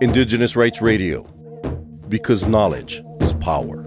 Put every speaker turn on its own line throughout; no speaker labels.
Indigenous Rights Radio, because knowledge is power.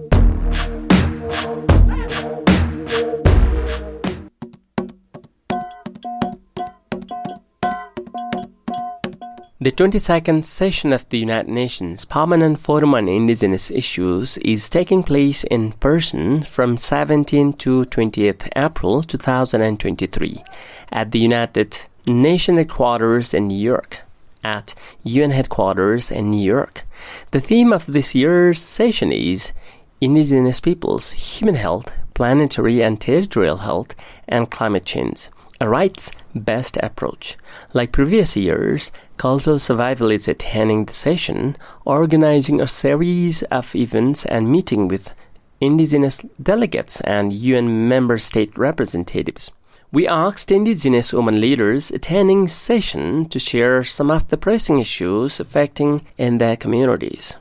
The 22nd session of the United Nations Permanent Forum on Indigenous Issues is taking place in person from 17 to 20th April 2023 at the United Nations headquarters in New York. At UN headquarters in New York. The theme of this year's session is Indigenous Peoples, Human Health, Planetary and Territorial Health, and Climate Change, a rights-based approach. Like previous years, Cultural Survival is attending the session, organizing a series of events and meeting with Indigenous delegates and UN member state representatives. We asked Indigenous women leaders attending session to share some of the pressing issues affecting in their communities.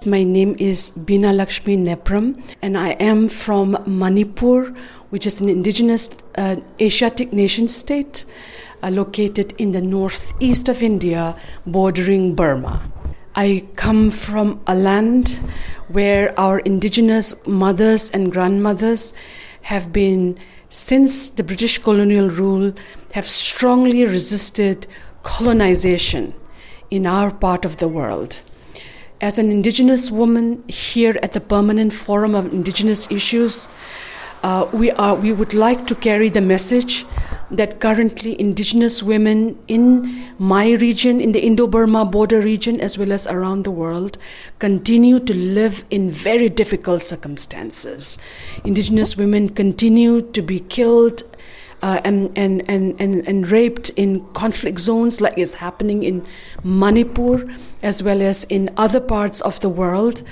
My name is Binalakshmi Nepram, and I am from Manipur, which is an indigenous Asiatic nation state located in the northeast of India, bordering Burma. I come from a land where our indigenous mothers and grandmothers have been, since the British colonial rule, have strongly resisted colonization in our part of the world. As an indigenous woman here at the Permanent Forum of Indigenous Issues, we would like to carry the message that currently indigenous women in my region, in the Indo-Burma border region, as well as around the world, continue to live in very difficult circumstances. Indigenous women continue to be killed and raped in conflict zones, like is happening in Manipur, as well as in other parts of the world.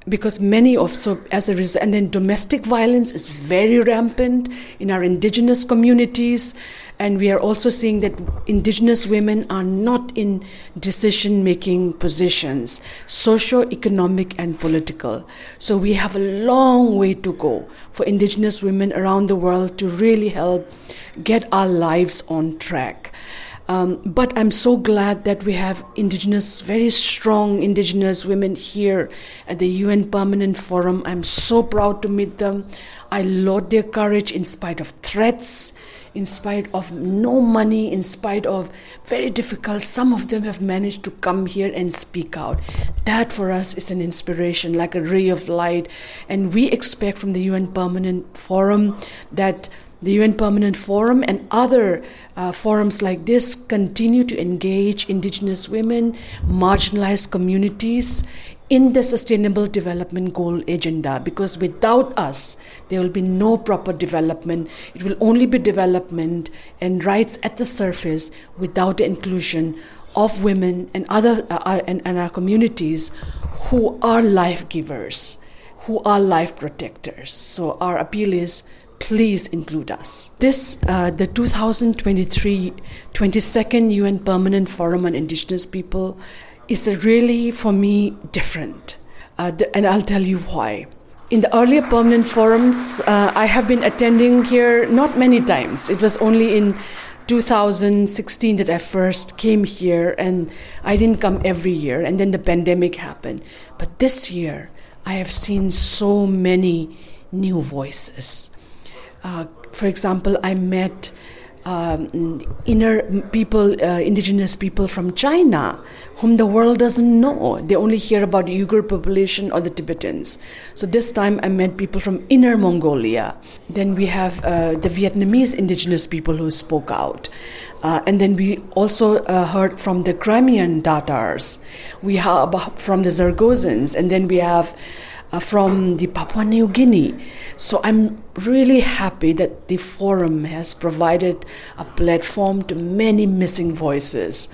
Because and then domestic violence is very rampant in our indigenous communities, and we are also seeing that indigenous women are not in decision-making positions, socio-economic and political. So we have a long way to go for indigenous women around the world to really help get our lives on track. But I'm so glad that we have very strong indigenous women here at the UN Permanent Forum. I'm so proud to meet them. I laud their courage in spite of threats, in spite of no money, in spite of very difficult. Some of them have managed to come here and speak out. That for us is an inspiration, like a ray of light. And we expect from the UN Permanent Forum that the UN Permanent Forum and other forums like this continue to engage indigenous women, marginalized communities in the Sustainable Development Goal agenda, because without us, there will be no proper development. It will only be development and rights at the surface without the inclusion of women and other and our communities who are life givers, who are life protectors. So our appeal is, please include us. The 2023 22nd UN Permanent Forum on Indigenous People is really, for me, different. And I'll tell you why. In the earlier permanent forums, I have been attending here not many times. It was only in 2016 that I first came here, and I didn't come every year, and then the pandemic happened. But this year, I have seen so many new voices. For example, I met indigenous people from China, whom the world doesn't know. They only hear about the Uyghur population or the Tibetans. So this time I met people from Inner Mongolia. Then we have the Vietnamese indigenous people who spoke out. And then we also heard from the Crimean Tatars. We have from the Zagorans, and then we have from the Papua New Guinea. So I'm really happy that the forum has provided a platform to many missing voices.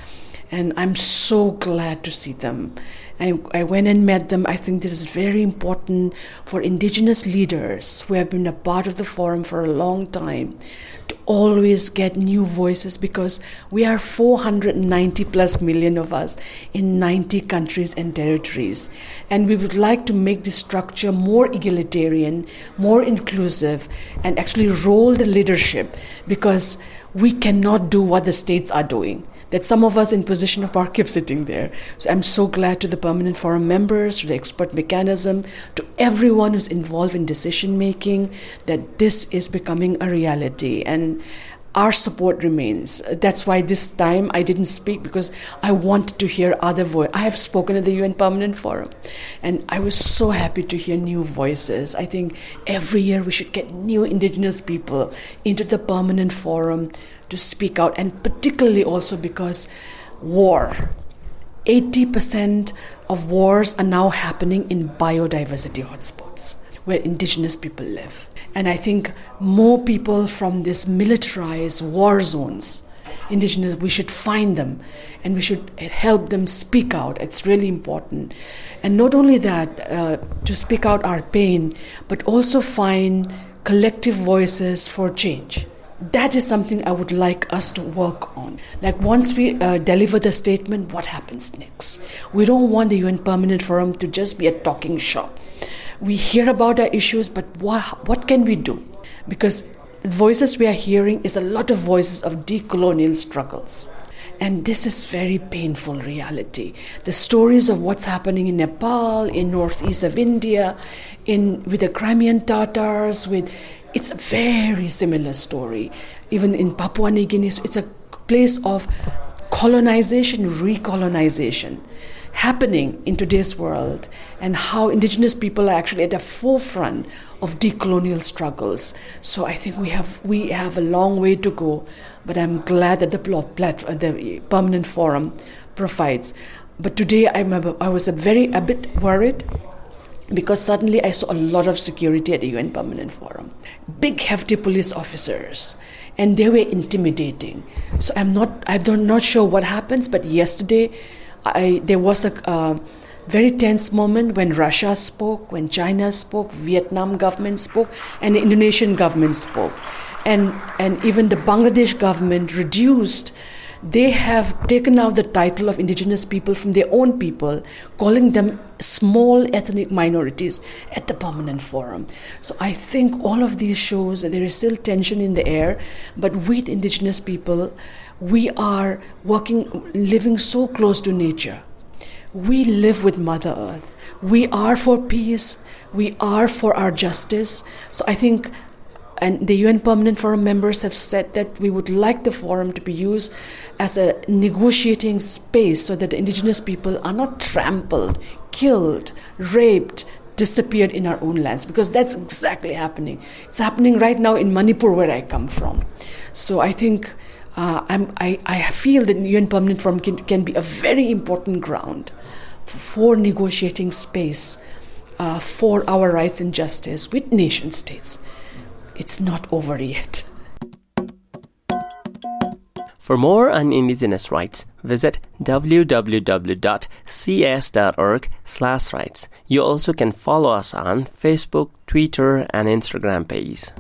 And I'm so glad to see them. I went and met them. I think this is very important for Indigenous leaders who have been a part of the forum for a long time to always get new voices, because we are 490 plus million of us in 90 countries and territories. And we would like to make the structure more egalitarian, more inclusive, and actually roll the leadership, because we cannot do what the states are doing. That some of us in position of power keep sitting there. So I'm so glad to the Permanent Forum members, to the expert mechanism, to everyone who's involved in decision making, that this is becoming a reality. And our support remains. That's why this time I didn't speak, because I wanted to hear other voices. I have spoken at the UN Permanent Forum, and I was so happy to hear new voices. I think every year we should get new Indigenous people into the Permanent Forum to speak out, and particularly also because war. 80% of wars are now happening in biodiversity hotspots where Indigenous people live. And I think more people from these militarized war zones, Indigenous, we should find them and we should help them speak out. It's really important. And not only that, to speak out our pain, but also find collective voices for change. That is something I would like us to work on. Like once we deliver the statement, what happens next? We don't want the UN Permanent Forum to just be a talking shop. We hear about our issues, but what can we do? Because the voices we are hearing is a lot of voices of decolonial struggles. And this is very painful reality. The stories of what's happening in Nepal, in northeast of India, with the Crimean Tatars, it's a very similar story. Even in Papua New Guinea, it's a place of colonization, recolonization happening in today's world, and how Indigenous people are actually at the forefront of decolonial struggles. So I think we have a long way to go, but I'm glad that the Permanent Forum provides. But today I was a bit worried, because suddenly I saw a lot of security at the UN Permanent Forum. Big, hefty police officers, and they were intimidating. So I'm not sure what happens, but yesterday there was a very tense moment when Russia spoke, when China spoke, Vietnam government spoke, and the Indonesian government spoke. And even the Bangladesh government reduced. They have taken out the title of Indigenous people from their own people, calling them small ethnic minorities at the Permanent Forum. So I think all of these shows that there is still tension in the air, but with Indigenous people, we are living so close to nature. We live with Mother Earth. We are for peace. We are for our justice. So I think, and the UN Permanent Forum members have said that we would like the forum to be used as a negotiating space so that the Indigenous people are not trampled, killed, raped, disappeared in our own lands, because that's exactly happening. It's happening right now in Manipur, where I come from. So I think I feel that the UN Permanent Forum can be a very important ground for negotiating space for our rights and justice with nation states. It's not over yet.
For more on Indigenous rights, visit www.cs.org/rights. You also can follow us on Facebook, Twitter, and Instagram pages.